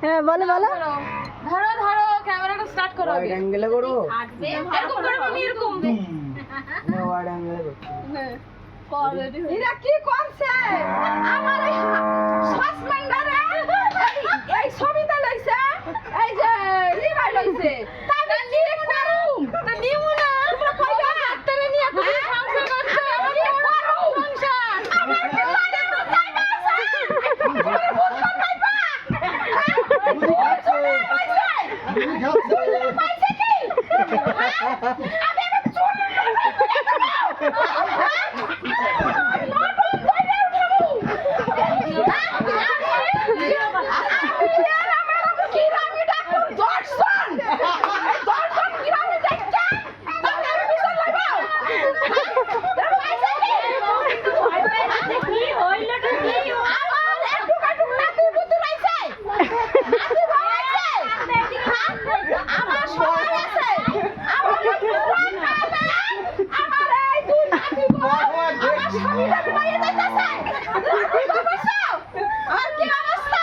হ্যাঁ বলো বলো। ধরো ধরো ক্যামেরাটা স্টার্ট করো আগে। অ্যাঙ্গেলে করব এরকম করো আমি এরকম। না ওয়াইড অ্যাঙ্গেলে করছি এরা কি করছে আমার এই সাসপেন্ডারে এই ছবিটা লইছে এই যে রিভাই লইছে তাহলে কি করুম তা নিউ না তোমরা কইবা হাতরে নিয়ে তুমি সংসার করছো আমি করুম সংসার আমার কি লাগে তো চাইবা আছে তোমরা বুঝতে পাইবা পাইছে কি আমি একটা চোর আর কি অবস্থা